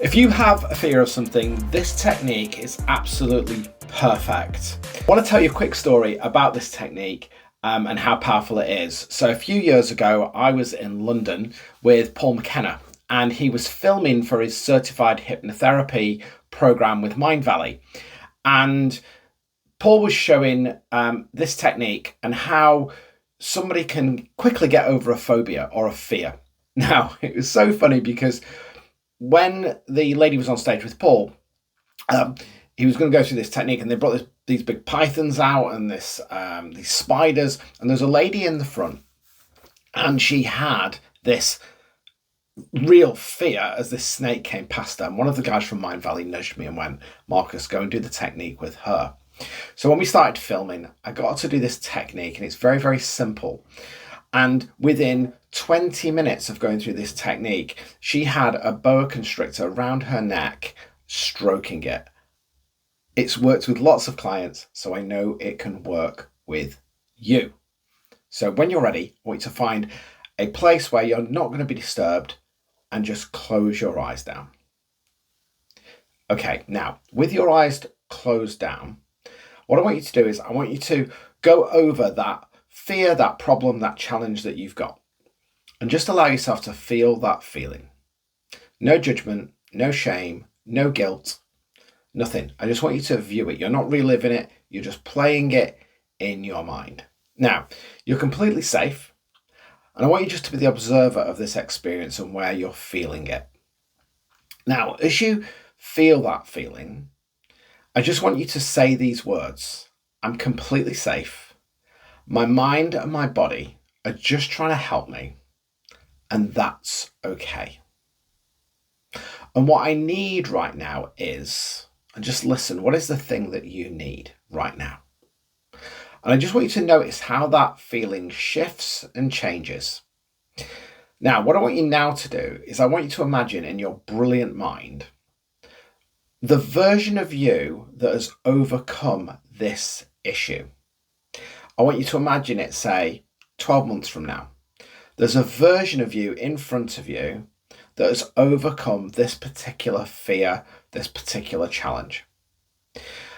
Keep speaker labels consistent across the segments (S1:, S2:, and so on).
S1: If you have a fear of something, this technique is absolutely perfect. I want to tell you a quick story about this technique and how powerful it is. So a few years ago, I was in London with Paul McKenna, and he was filming for his certified hypnotherapy program with Mind Valley. And Paul was showing this technique and how somebody can quickly get over a phobia or a fear. Now, it was so funny because when the lady was on stage with Paul, he was going to go through this technique, and they brought these big pythons out and these spiders, and there's a lady in the front, and she had this real fear as this snake came past her. And one of the guys from Mind Valley nudged me and went, "Marcus, go and do the technique with her." So when we started filming, I got her to do this technique, and it's very, very simple. And within 20 minutes of going through this technique, she had a boa constrictor around her neck, stroking it. It's worked with lots of clients, so I know it can work with you. So when you're ready, I want you to find a place where you're not going to be disturbed and just close your eyes down. Okay, now with your eyes closed down, what I want you to do is I want you to go over that fear, that problem, that challenge that you've got, and just allow yourself to feel that feeling. No judgment, no shame, no guilt, nothing. I just want you to view it. You're not reliving it. You're just playing it in your mind. Now, you're completely safe, and I want you just to be the observer of this experience and where you're feeling it. Now, as you feel that feeling, I just want you to say these words. I'm completely safe. My mind and my body are just trying to help me, and that's okay. And what I need right now is, and just listen, what is the thing that you need right now? And I just want you to notice how that feeling shifts and changes. Now, what I want you now to do is I want you to imagine in your brilliant mind the version of you that has overcome this issue. I want you to imagine it, say, 12 months from now. There's a version of you in front of you that has overcome this particular fear, this particular challenge.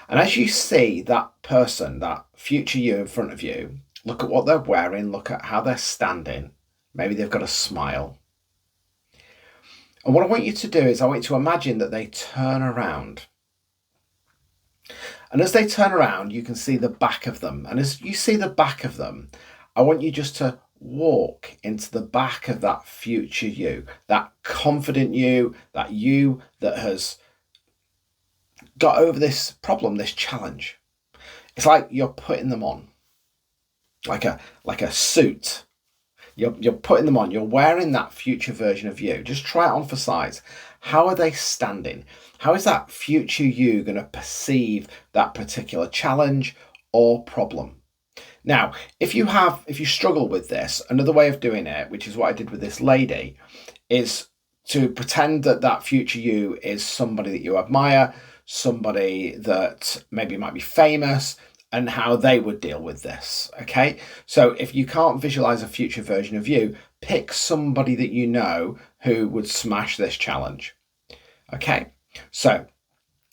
S1: And as you see that person, that future you in front of you, look at what they're wearing, look at how they're standing. Maybe they've got a smile. And what I want you to do is I want you to imagine that they turn around. And as they turn around, you can see the back of them. And as you see the back of them, I want you just to walk into the back of that future you, that confident you that has got over this problem, this challenge. It's like you're putting them on, like a suit. You're putting them on. You're wearing that future version of you. Just try it on for size. How are they standing? How is that future you going to perceive that particular challenge or problem? Now, if you struggle with this, another way of doing it, which is what I did with this lady, is to pretend that future you is somebody that you admire, somebody that maybe might be famous, and how they would deal with this. Okay, so if you can't visualize a future version of you, pick somebody that you know who would smash this challenge. Okay, so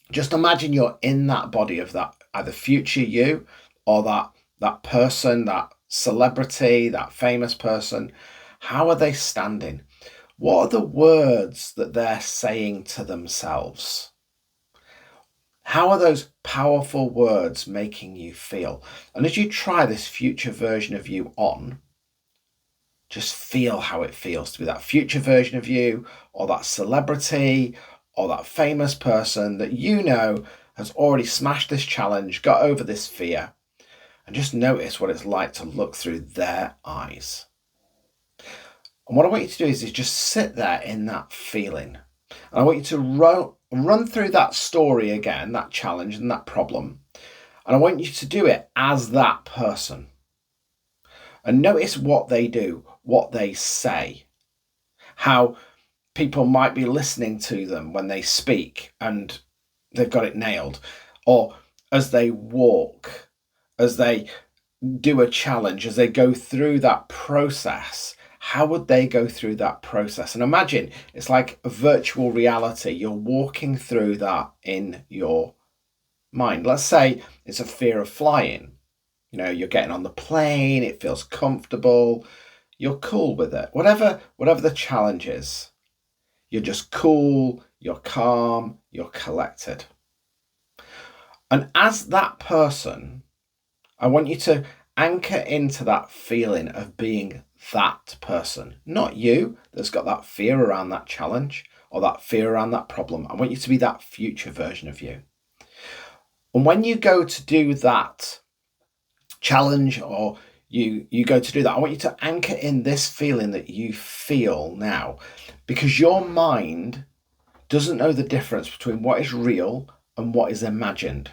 S1: just imagine you're in that body of that either future you or that person, that celebrity, that famous person. How are they standing? What are the words that they're saying to themselves? How are those powerful words making you feel? And as you try this future version of you on, just feel how it feels to be that future version of you, or that celebrity, or that famous person that you know has already smashed this challenge, got over this fear, and just notice what it's like to look through their eyes. And what I want you to do is just sit there in that feeling. And I want you to run through that story again, that challenge and that problem. And I want you to do it as that person. And notice what they do, what they say, how people might be listening to them when they speak and they've got it nailed, or as they walk, as they do a challenge, as they go through that process, How would they go through that process? And imagine it's like a virtual reality. You're walking through that in your mind. Let's say it's a fear of flying. You're getting on the plane, it feels comfortable, you're cool with it. Whatever the challenge is, you're just cool, you're calm, you're collected. And as that person, I want you to anchor into that feeling of being that person, not you that's got that fear around that challenge or that fear around that problem. I want you to be that future version of you. And when you go to do that challenge or you go to do that, I want you to anchor in this feeling that you feel now, because your mind doesn't know the difference between what is real and what is imagined.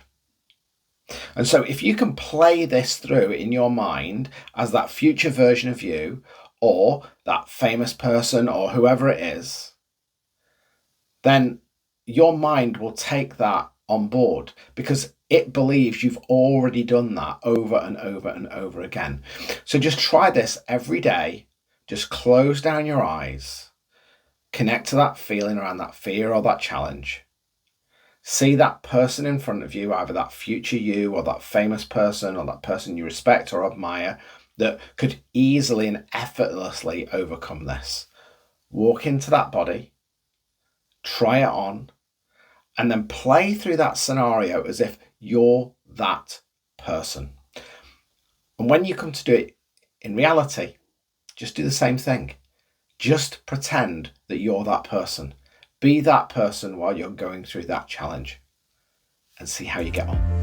S1: And so if you can play this through in your mind as that future version of you or that famous person or whoever it is, then your mind will take that on board because it believes you've already done that over and over and over again. So just try this every day. Just close down your eyes, connect to that feeling around that fear or that challenge. See that person in front of you, either that future you or that famous person or that person you respect or admire that could easily and effortlessly overcome this. Walk into that body, try it on, and then play through that scenario as if you're that person. And when you come to do it in reality, just do the same thing. Just pretend that you're that person. Be that person while you're going through that challenge and see how you get on.